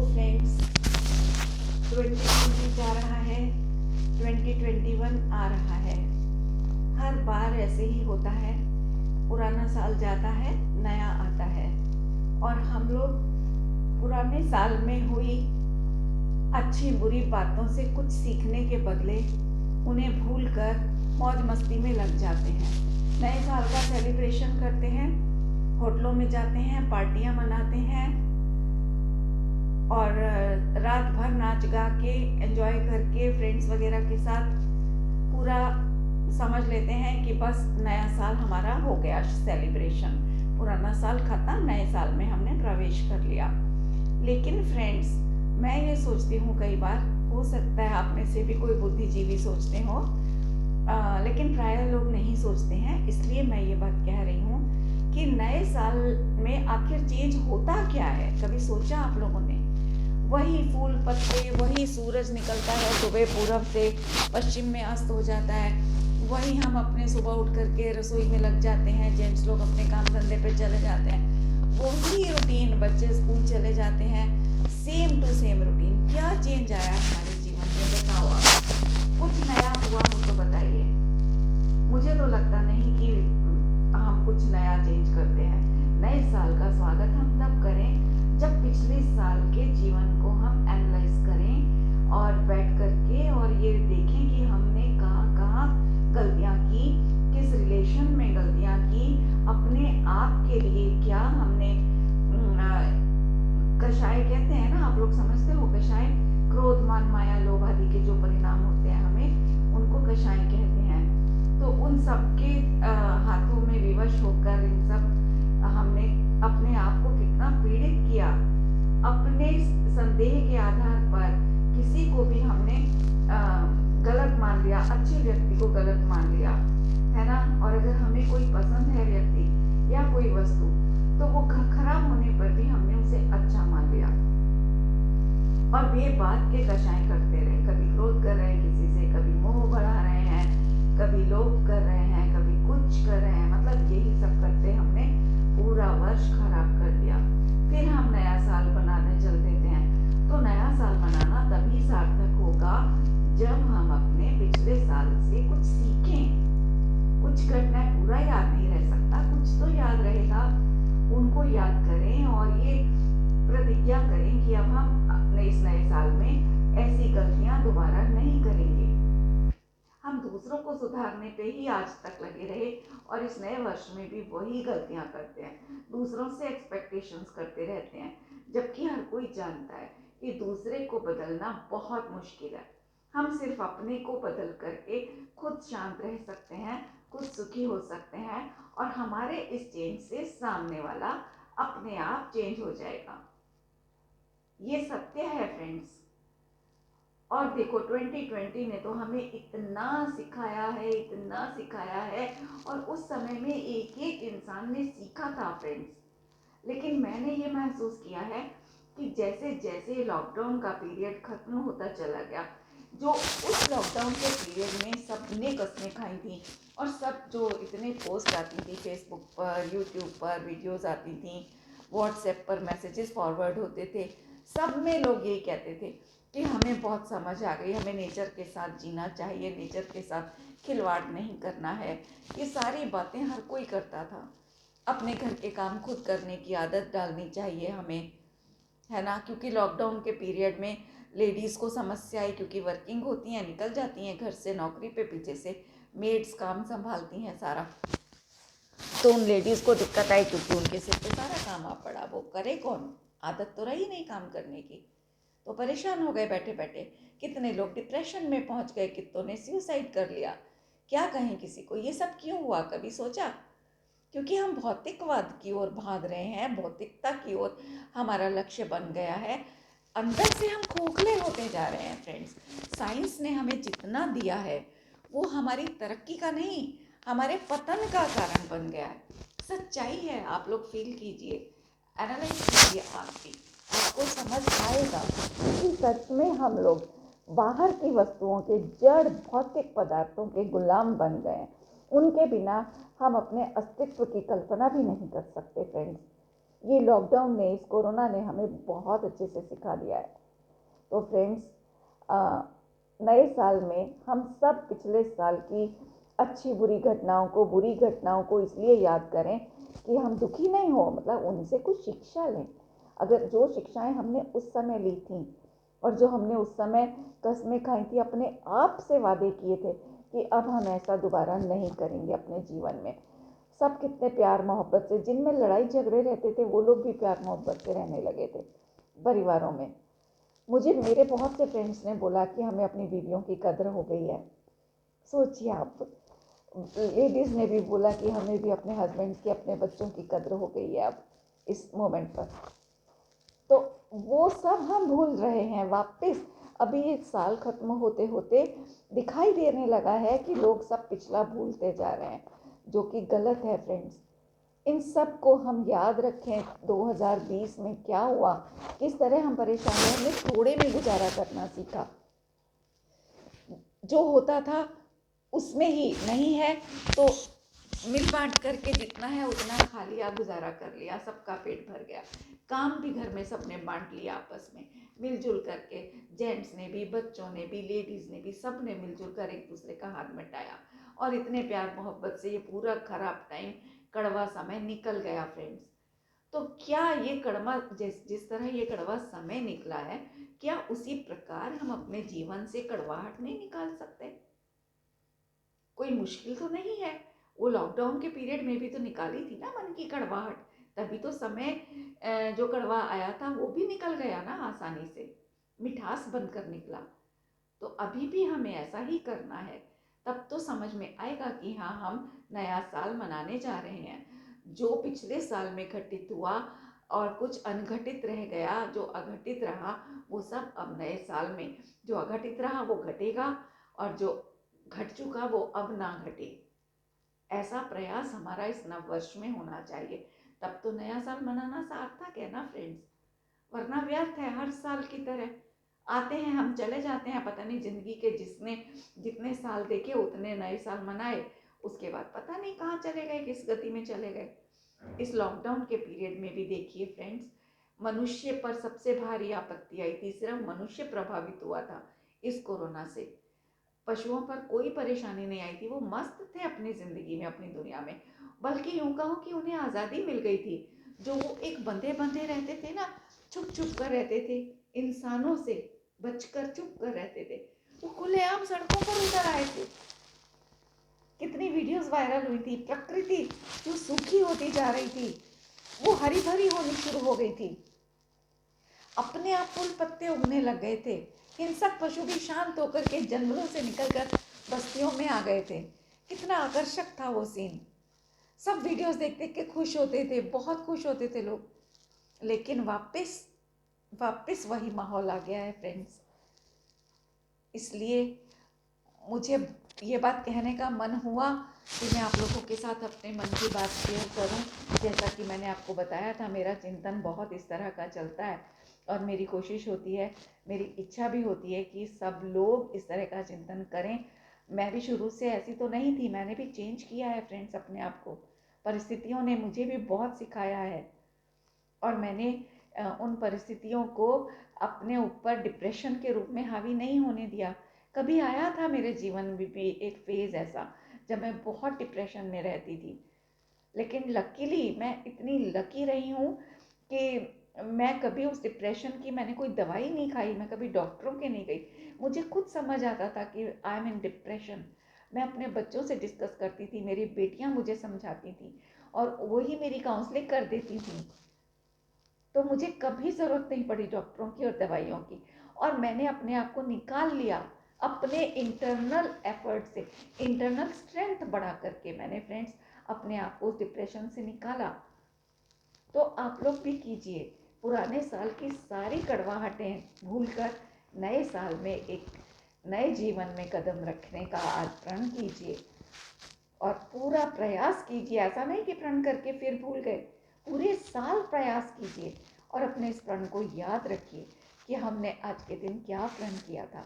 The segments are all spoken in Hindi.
फ्रेंड्स, 2020 जा रहा है, 2021 आ रहा है। हर बार ऐसे ही होता है, पुराना साल जाता है, नया आता है और हम लोग पुराने साल में हुई अच्छी बुरी बातों से कुछ सीखने के बदले उन्हें भूलकर मौज मस्ती में लग जाते हैं। नए साल का सेलिब्रेशन करते हैं, होटलों में जाते हैं, पार्टियां मनाते हैं और रात भर नाच गा के एंजॉय करके फ्रेंड्स वगैरह के साथ पूरा समझ लेते हैं कि बस नया साल हमारा हो गया सेलिब्रेशन, पुराना साल खत्म, नए साल में हमने प्रवेश कर लिया। लेकिन फ्रेंड्स, मैं ये सोचती हूँ, कई बार हो सकता है आप में से भी कोई बुद्धिजीवी सोचते हो, लेकिन प्राय लोग नहीं सोचते हैं। इसलिए मैं ये बात कह रही हूँ कि नए साल में आखिर चेंज होता क्या है? कभी सोचा आप लोगों ने? वही फूल पत्ते, वही सूरज निकलता है सुबह पूरब से, पश्चिम में अस्त हो जाता है, वही हम अपने सुबह उठ करके रसोई में लग जाते हैं, जेंट्स लोग अपने काम धंधे पे चले जाते हैं, वही रूटीन, बच्चे स्कूल चले जाते हैं, सेम टू सेम रूटीन। क्या चेंज आया हमारे जीवन में? बताओ आप, कुछ नया हुआ हो तो बताइए। मुझे तो लगता नहीं कि हम कुछ नया चेंज करते हैं। नए साल का स्वागत हम तब करें जब पिछले साल के जीवन को हम एनालाइज करें और बैठ करके और ये देखें कि हमने कहाँ कहाँ गलतियाँ की, किस रिलेशन में गलतियाँ की, अपने आप के लिए क्या हमने कषाय कहते हैं ना, आप लोग समझते हो कषाय, क्रोध मान माया लोभ आदि के जो परिणाम होते हैं हमें उनको कषाय कहते हैं। तो उन सब के हाथों में विवश होकर इन सब हमने अपने आप को कितना पीड़ित किया। अपने संदेह के आधार पर किसी को भी हमने गलत मान लिया, अच्छे व्यक्ति को गलत मान लिया, है ना। और अगर हमें कोई पसंद है व्यक्ति या कोई वस्तु, तो वो खराब होने पर भी हमने उसे अच्छा मान लिया और बेबात के कषाय करते रहे। कभी क्रोध कर रहे हैं किसी से, कभी मोह बढ़ा रहे हैं, कभी लोभ कर रहे हैं, कभी कुछ कर रहे हैं, मतलब यही सब करते हमने पूरा वर्ष खराब कर दिया। फिर हम नया साल बनाने चल देते हैं। तो नया साल बनाना तभी सार्थक होगा जब हम अपने पिछले साल से कुछ सीखें। कुछ घटनाएं पूरा याद नहीं रह सकता, कुछ तो याद रहेगा, उनको याद करें और ये प्रतिज्ञा करें कि अब हम इस नए साल में ऐसी गलतियां दोबारा नहीं करेंगे। हम दूसरों को सुधारने पे ही आज तक लगे रहे और इस नए वर्ष में भी वही गलतियां करते हैं, दूसरों से एक्सपेक्टेशंस करते रहते हैं, जबकि हर कोई जानता है कि दूसरे को बदलना बहुत मुश्किल है। हम सिर्फ अपने को बदल करके खुद शांत रह सकते हैं, खुद सुखी हो सकते हैं और हमारे इस चेंज से सामने वाला अपने आप चेंज हो जाएगा। ये सत्य है फ्रेंड्स। और देखो 2020 ने तो हमें इतना सिखाया है, इतना सिखाया है, और उस समय में एक एक इंसान ने सीखा था फ्रेंड्स। लेकिन मैंने ये महसूस किया है कि जैसे जैसे लॉकडाउन का पीरियड खत्म होता चला गया, जो उस लॉकडाउन के पीरियड में सबने कस्में खाई थी और सब जो इतने पोस्ट आती थी फेसबुक पर, यूट्यूब पर वीडियोस आती थी, व्हाट्सएप पर मैसेजेस फॉरवर्ड होते थे, सब में लोग यही कहते थे कि हमें बहुत समझ आ गई, हमें नेचर के साथ जीना चाहिए, नेचर के साथ खिलवाड़ नहीं करना है। ये सारी बातें हर कोई करता था। अपने घर के काम खुद करने की आदत डालनी चाहिए हमें, है ना, क्योंकि लॉकडाउन के पीरियड में लेडीज़ को समस्या आई, क्योंकि वर्किंग होती हैं, निकल जाती हैं घर से नौकरी पे, पीछे से मेड्स काम संभालती हैं सारा, तो उन लेडीज़ को दिक्कत आई क्योंकि उनके सिर पे सारा काम आ पड़ा। वो करे कौन? आदत तो रही नहीं काम करने की, तो परेशान हो गए बैठे बैठे। कितने लोग डिप्रेशन में पहुंच गए, कितनों ने सुसाइड कर लिया। क्या कहें किसी को? ये सब क्यों हुआ? कभी सोचा? क्योंकि हम भौतिकवाद की ओर भाग रहे हैं, भौतिकता की ओर हमारा लक्ष्य बन गया है। अंदर से हम खोखले होते जा रहे हैं फ्रेंड्स। साइंस ने हमें जितना दिया है वो हमारी तरक्की का नहीं, हमारे पतन का कारण बन गया है। सच्चाई है, आप लोग फील कीजिए, एनालाइज कीजिए, आप भी, आपको समझ आएगा कि सच में हम लोग बाहर की वस्तुओं के, जड़ भौतिक पदार्थों के गुलाम बन गए हैं। उनके बिना हम अपने अस्तित्व की कल्पना भी नहीं कर सकते फ्रेंड्स। ये लॉकडाउन ने, इस कोरोना ने हमें बहुत अच्छे से सिखा दिया है। तो फ्रेंड्स, नए साल में हम सब पिछले साल की अच्छी बुरी घटनाओं को इसलिए याद करें कि हम दुखी नहीं हो, मतलब उनसे कुछ शिक्षा लें। अगर जो शिक्षाएं हमने उस समय ली थी और जो हमने उस समय कस्में खाई थी, अपने आप से वादे किए थे कि अब हम ऐसा दोबारा नहीं करेंगे अपने जीवन में। सब कितने प्यार मोहब्बत से, जिनमें लड़ाई झगड़े रहते थे वो लोग भी प्यार मोहब्बत से रहने लगे थे परिवारों में। मुझे मेरे बहुत से फ्रेंड्स ने बोला कि हमें अपनी बीवियों की कदर हो गई है। सोचिए आप, लेडीज़ ने भी बोला कि हमें भी अपने हस्बैंड्स की, अपने बच्चों की कदर हो गई है अब इस मोमेंट पर। तो वो सब हम भूल रहे हैं वापस। अभी एक साल खत्म होते होते दिखाई देने लगा है कि लोग सब पिछला भूलते जा रहे हैं, जो कि गलत है फ्रेंड्स। इन सब को हम याद रखें। 2020 में क्या हुआ, किस तरह हम परेशानियों में थोड़े में गुजारा करना सीखा। जो होता था उसमें ही नहीं है तो मिल बांट करके जितना है उतना खा लिया, गुजारा कर लिया, सबका पेट भर गया। काम भी घर में सबने बांट लिया आपस में मिलजुल करके। जेंट्स ने भी, बच्चों ने भी, लेडीज़ ने भी, सब ने मिलजुल कर एक दूसरे का हाथ बटाया और इतने प्यार मोहब्बत से ये पूरा खराब टाइम, कड़वा समय निकल गया फ्रेंड्स। तो क्या ये कड़वा, जिस तरह ये कड़वा समय निकला है, क्या उसी प्रकार हम अपने जीवन से कड़वाहट नहीं निकाल सकते? कोई मुश्किल तो नहीं है। वो लॉकडाउन के पीरियड में भी तो निकाली थी ना मन की कड़वाहट, तभी तो समय जो कड़वा आया था वो भी निकल गया ना आसानी से, मिठास बनकर निकला। तो अभी भी हमें ऐसा ही करना है, तब तो समझ में आएगा कि हाँ, हम नया साल मनाने जा रहे हैं। जो पिछले साल में घटित हुआ और कुछ अनघटित रह गया, जो अघटित रहा वो सब अब नए साल में, जो अघटित रहा वो घटेगा और जो घट चुका वो अब ना घटे। ऐसा प्रयास हमारा इस नव वर्ष में होना चाहिए, तब तो नया साल मनाना सार्थक है ना फ्रेंड्स। वरना व्यर्थ है, हर साल की तरह आते हैं हम, चले जाते हैं। पता नहीं जिंदगी के जिसने जितने साल देखे उतने नए साल मनाए, उसके बाद पता नहीं कहाँ चले गए, किस गति में चले गए। इस लॉकडाउन के पीरियड में भी देखिए फ्रेंड्स, मनुष्य पर सबसे भारी आपत्ति आई थी, सिर्फ मनुष्य प्रभावित हुआ था इस कोरोना से। पशुओं पर कोई परेशानी नहीं आई थी, वो मस्त थे अपनी ज़िंदगी में, अपनी दुनिया में। बल्कि यूँ कहो कि उन्हें आज़ादी मिल गई थी। जो वो एक बंधे बंधे रहते थे ना, छुप छुप कर रहते थे, इंसानों से बचकर चुप कर रहते थे, वो खुलेआम सड़कों पर उतर आए थे। कितनी वीडियोस वायरल हुई थी। प्रकृति जो सूखी होती जा रही थी वो हरी भरी होनी शुरू हो गई थी। अपने आप फूल पत्ते उगने लग गए थे। हिंसक पशु भी शांत होकर के जंगलों से निकलकर बस्तियों में आ गए थे। कितना आकर्षक था वो सीन। सब वीडियोस देख देख के खुश होते थे, बहुत खुश होते थे लोग। लेकिन वापस वापस वही माहौल आ गया है फ्रेंड्स। इसलिए मुझे ये बात कहने का मन हुआ कि मैं आप लोगों के साथ अपने मन की बात शेयर करूं। जैसा कि मैंने आपको बताया था, मेरा चिंतन बहुत इस तरह का चलता है और मेरी कोशिश होती है, मेरी इच्छा भी होती है कि सब लोग इस तरह का चिंतन करें। मैं भी शुरू से ऐसी तो नहीं थी, मैंने भी चेंज किया है फ्रेंड्स अपने आप को। परिस्थितियों ने मुझे भी बहुत सिखाया है और मैंने उन परिस्थितियों को अपने ऊपर डिप्रेशन के रूप में हावी नहीं होने दिया। कभी आया था मेरे जीवन में भी एक फेज़ ऐसा जब मैं बहुत डिप्रेशन में रहती थी, लेकिन लकीली मैं इतनी लकी रही हूँ कि मैं कभी उस डिप्रेशन की, मैंने कोई दवाई नहीं खाई, मैं कभी डॉक्टरों के नहीं गई। मुझे खुद समझ आता था कि आई एम इन डिप्रेशन। मैं अपने बच्चों से डिस्कस करती थी, मेरी बेटियां मुझे समझाती थी और वही मेरी काउंसलिंग कर देती थी। तो मुझे कभी ज़रूरत नहीं पड़ी डॉक्टरों की और दवाइयों की। और मैंने अपने आप को निकाल लिया अपने इंटरनल एफर्ट से, इंटरनल स्ट्रेंथ बढ़ा करके मैंने फ्रेंड्स अपने आप को उस डिप्रेशन से निकाला। तो आप लोग भी कीजिए, पुराने साल की सारी कड़वाहटें भूलकर नए साल में एक नए जीवन में कदम रखने का आज प्रण कीजिए और पूरा प्रयास कीजिए। ऐसा नहीं कि प्रण करके फिर भूल गए, पूरे साल प्रयास कीजिए और अपने इस प्रण को याद रखिए कि हमने आज के दिन क्या प्रण किया था।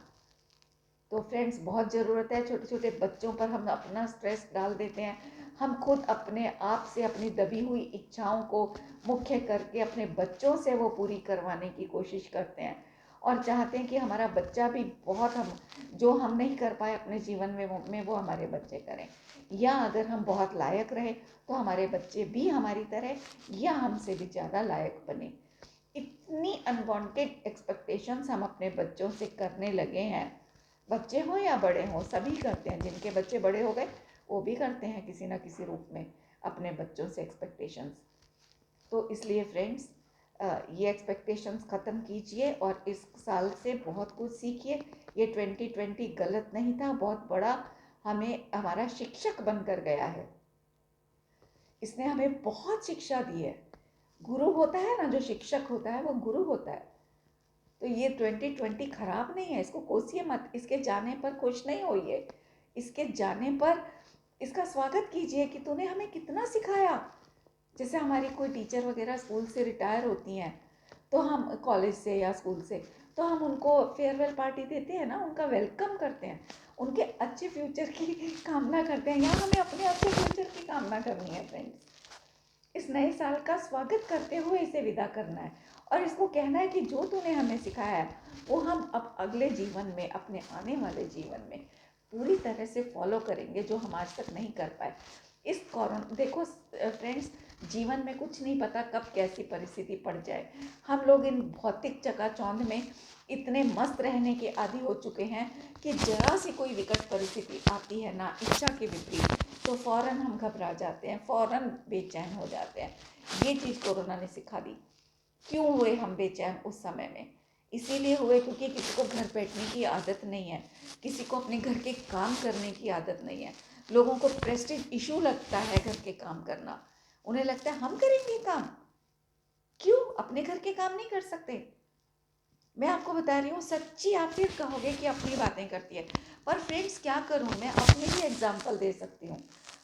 तो फ्रेंड्स, बहुत ज़रूरत है, छोटे छोटे बच्चों पर हम अपना स्ट्रेस डाल देते हैं। हम खुद अपने आप से अपनी दबी हुई इच्छाओं को मुख्य करके अपने बच्चों से वो पूरी करवाने की कोशिश करते हैं और चाहते हैं कि हमारा बच्चा भी बहुत हम जो हम नहीं कर पाए अपने जीवन में वो हमारे बच्चे करें, या अगर हम बहुत लायक रहे तो हमारे बच्चे भी हमारी तरह या हमसे भी ज़्यादा लायक बने। इतनी अनवांटेड एक्सपेक्टेशंस हम अपने बच्चों से करने लगे हैं। बच्चे हों या बड़े हों, सभी करते हैं। जिनके बच्चे बड़े हो गए वो भी करते हैं किसी ना किसी रूप में अपने बच्चों से एक्सपेक्टेशंस। तो इसलिए फ्रेंड्स, ये एक्सपेक्टेशंस ख़त्म कीजिए और इस साल से बहुत कुछ सीखिए। ये 2020 गलत नहीं था, बहुत बड़ा हमें हमारा शिक्षक बनकर गया है। इसने हमें बहुत शिक्षा दी है। गुरु होता है ना, जो शिक्षक होता है वो गुरु होता है। तो ये 2020 खराब नहीं है, इसको कोसिए मत। इसके जाने पर खुश नहीं होइए, इसके जाने पर इसका स्वागत कीजिए कि तूने हमें कितना सिखाया। जैसे हमारी कोई टीचर वगैरह स्कूल से रिटायर होती हैं, तो हम कॉलेज से या स्कूल से, तो हम उनको फेयरवेल पार्टी देते हैं ना, उनका वेलकम करते हैं, उनके अच्छे फ्यूचर की कामना करते हैं। यहाँ हमें अपने अच्छे फ्यूचर की कामना करनी है फ्रेंड्स। इस नए साल का स्वागत करते हुए इसे विदा करना है और इसको कहना है कि जो तूने हमें सिखाया है वो हम अब अगले जीवन में, अपने आने वाले जीवन में पूरी तरह से फॉलो करेंगे, जो हम आज तक नहीं कर पाए। इस कोरोना, देखो फ्रेंड्स, जीवन में कुछ नहीं पता कब कैसी परिस्थिति पड़ जाए। हम लोग इन भौतिक चकाचौंध में इतने मस्त रहने के आदी हो चुके हैं कि जरा सी कोई विकट परिस्थिति आती है ना इच्छा के विपरीत, तो फ़ौरन हम घबरा जाते हैं, फ़ौरन बेचैन हो जाते हैं। ये चीज़ कोरोना ने सिखा दी। क्यों हुए हम बेचैन उस समय में? इसीलिए हुए क्योंकि किसी को घर बैठने की आदत नहीं है, किसी को अपने घर के काम करने की आदत नहीं है। लोगों को प्रेस्टीज इशू लगता है घर के काम करना। उन्हें लगता है हम करेंगे काम, क्यों अपने घर के काम नहीं कर सकते? मैं आपको बता रही हूँ सच्ची, आप फिर कहोगे कि अपनी बातें करती है, पर फ्रेंड्स क्या करूँ, मैं अपने ही एग्जाम्पल दे सकती हूँ।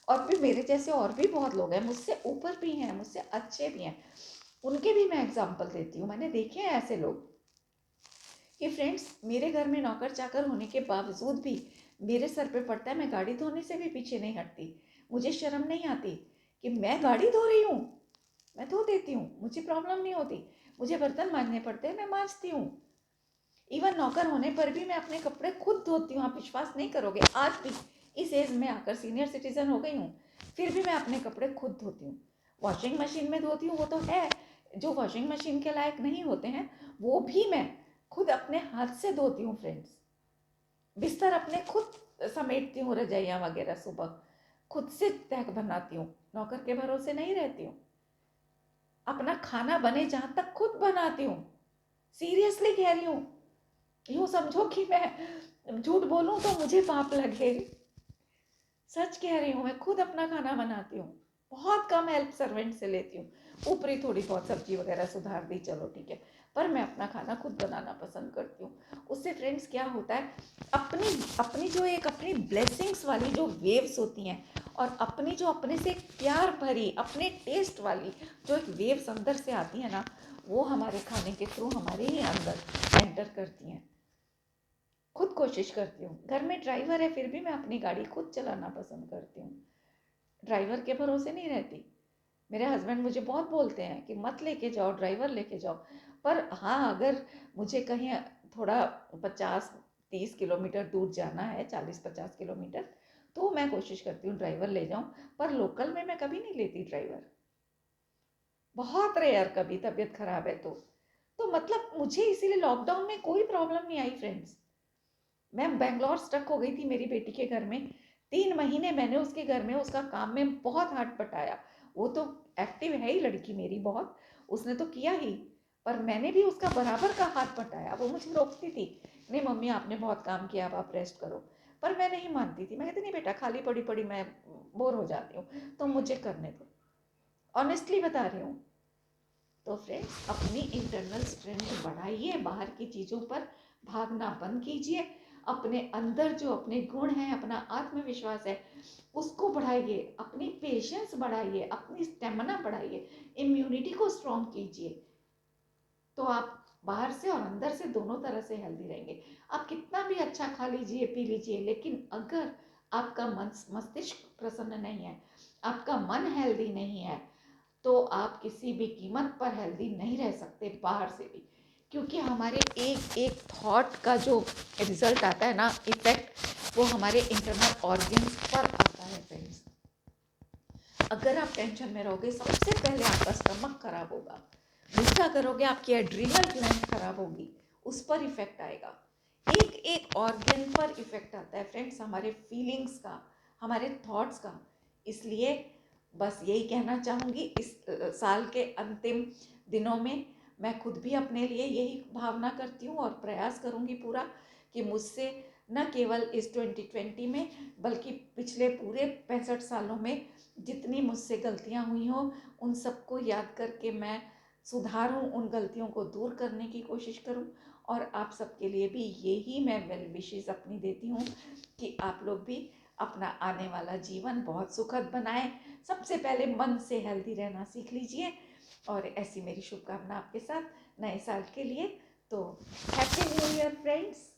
और भी मेरे जैसे और भी बहुत लोग हैं, मुझसे ऊपर भी हैं, मुझसे अच्छे भी हैं, उनके भी मैं एग्जाम्पल देती हूँ। मैंने देखे हैं ऐसे लोग कि फ्रेंड्स, मेरे घर में नौकर चाकर होने के बावजूद भी मेरे सर पे पड़ता है, मैं गाड़ी धोने से भी पीछे नहीं हटती। मुझे शर्म नहीं आती कि मैं गाड़ी धो रही हूँ, मैं धो देती हूँ, मुझे प्रॉब्लम नहीं होती। मुझे बर्तन मांजने पड़ते हैं, मैं मांजती हूँ। इवन नौकर होने पर भी मैं अपने कपड़े खुद धोती हूँ। आप विश्वास नहीं करोगे, आज भी इस एज में आकर सीनियर सिटीजन हो गई हूँ, फिर भी मैं अपने कपड़े खुद धोती हूँ। वॉशिंग मशीन में धोती हूँ वो तो है, जो वॉशिंग मशीन के लायक नहीं होते हैं वो भी मैं खुद अपने हाथ से धोती हूँ फ्रेंड्स। बिस्तर अपने खुद समेटती हूँ, रजाइयाँ वगैरह सुबह खुद से तह बनाती हूँ, नौकर के भरोसे नहीं रहती हूँ। अपना खाना बने जहाँ तक खुद बनाती हूँ, सीरियसली कह रही हूँ। यूँ समझो कि मैं झूठ बोलूँ तो मुझे पाप लगे, सच कह रही हूँ। मैं खुद अपना खाना बनाती हूँ, बहुत कम हेल्प सर्वेंट से लेती हूँ। ऊपरी थोड़ी बहुत सब्जी वगैरह सुधार दी, चलो ठीक है, पर मैं अपना खाना खुद बनाना पसंद करती हूँ। उससे फ्रेंड्स क्या होता है, अपनी अपनी जो एक अपनी ब्लेसिंग्स वाली जो वेव्स होती हैं, और अपनी जो अपने से प्यार भरी अपने टेस्ट वाली जो एक वेव्स अंदर से आती है ना, वो हमारे खाने के थ्रू हमारे ही अंदर एंटर करती हैं। खुद कोशिश करती हूँ। घर में ड्राइवर है फिर भी मैं अपनी गाड़ी खुद चलाना पसंद करती हूँ, ड्राइवर के भरोसे नहीं रहती। मेरे हस्बैंड मुझे बहुत बोलते हैं कि मत लेके जाओ, ड्राइवर लेके जाओ। पर हाँ, अगर मुझे कहीं थोड़ा 50-30 किलोमीटर दूर जाना है, 40-50 किलोमीटर, तो मैं कोशिश करती हूँ ड्राइवर ले जाऊँ। पर लोकल में मैं कभी नहीं लेती ड्राइवर, बहुत रेयर, कभी तबीयत खराब है तो मतलब मुझे इसीलिए लॉकडाउन में कोई प्रॉब्लम नहीं आई फ्रेंड्स। मैं बेंगलोर स्टक हो गई थी मेरी बेटी के घर में, 3 महीने मैंने उसके घर में उसका काम में बहुत हाथ बटाया। वो तो एक्टिव है ही लड़की मेरी बहुत, उसने तो किया ही, पर मैंने भी उसका बराबर का हाथ बटाया। वो मुझे रोकती थी, नहीं मम्मी आपने बहुत काम किया, अब आप रेस्ट करो, पर मैं नहीं मानती थी। मैं कहती नहीं बेटा, खाली पड़ी पड़ी मैं बोर हो जाती हूँ, तो मुझे करने दो, ऑनेस्टली बता रही हूँ। तो फ्रेंड्स, अपनी इंटरनल स्ट्रेंथ बढ़ाइए, बाहर की चीज़ों पर भागना बंद कीजिए। अपने अंदर जो अपने गुण हैं, अपना आत्मविश्वास है, उसको बढ़ाइए, अपनी पेशेंस बढ़ाइए, अपनी स्टेमिना बढ़ाइए, इम्यूनिटी को स्ट्रॉन्ग कीजिए। तो आप बाहर से और अंदर से दोनों तरह से हेल्दी रहेंगे। आप कितना भी अच्छा खा लीजिए, पी लीजिए, लेकिन अगर आपका मस्तिष्क प्रसन्न नहीं है, आपका मन हेल्दी नहीं है, तो आप किसी भी कीमत पर हेल्दी नहीं रह सकते बाहर से भी। क्योंकि हमारे एक एक थॉट का जो रिजल्ट आता है ना, इफेक्ट, वो हमारे इंटरनल ऑर्गन्स पर आता है फ्रेंड्स। अगर आप टेंशन में रहोगे, सबसे पहले आपका स्टमक खराब होगा। गुस्सा करोगे, आपकी एड्रिनल ग्लैंड खराब होगी, उस पर इफेक्ट आएगा। एक एक ऑर्गन पर इफेक्ट आता है फ्रेंड्स, हमारे फीलिंग्स का, हमारे थॉट्स का। इसलिए बस यही कहना चाहूँगी, इस साल के अंतिम दिनों में मैं खुद भी अपने लिए यही भावना करती हूँ और प्रयास करूँगी पूरा कि मुझसे न केवल इस 2020 में, बल्कि पिछले पूरे 65 सालों में जितनी मुझसे गलतियाँ हुई हों, उन सबको याद करके मैं सुधारूं, उन गलतियों को दूर करने की कोशिश करूं। और आप सबके लिए भी यही मैं वेल विशेस अपनी देती हूँ कि आप लोग भी अपना आने वाला जीवन बहुत सुखद बनाएं। सबसे पहले मन से हेल्दी रहना सीख लीजिए, और ऐसी मेरी शुभकामना आपके साथ नए साल के लिए। तो हैप्पी न्यू ईयर फ्रेंड्स।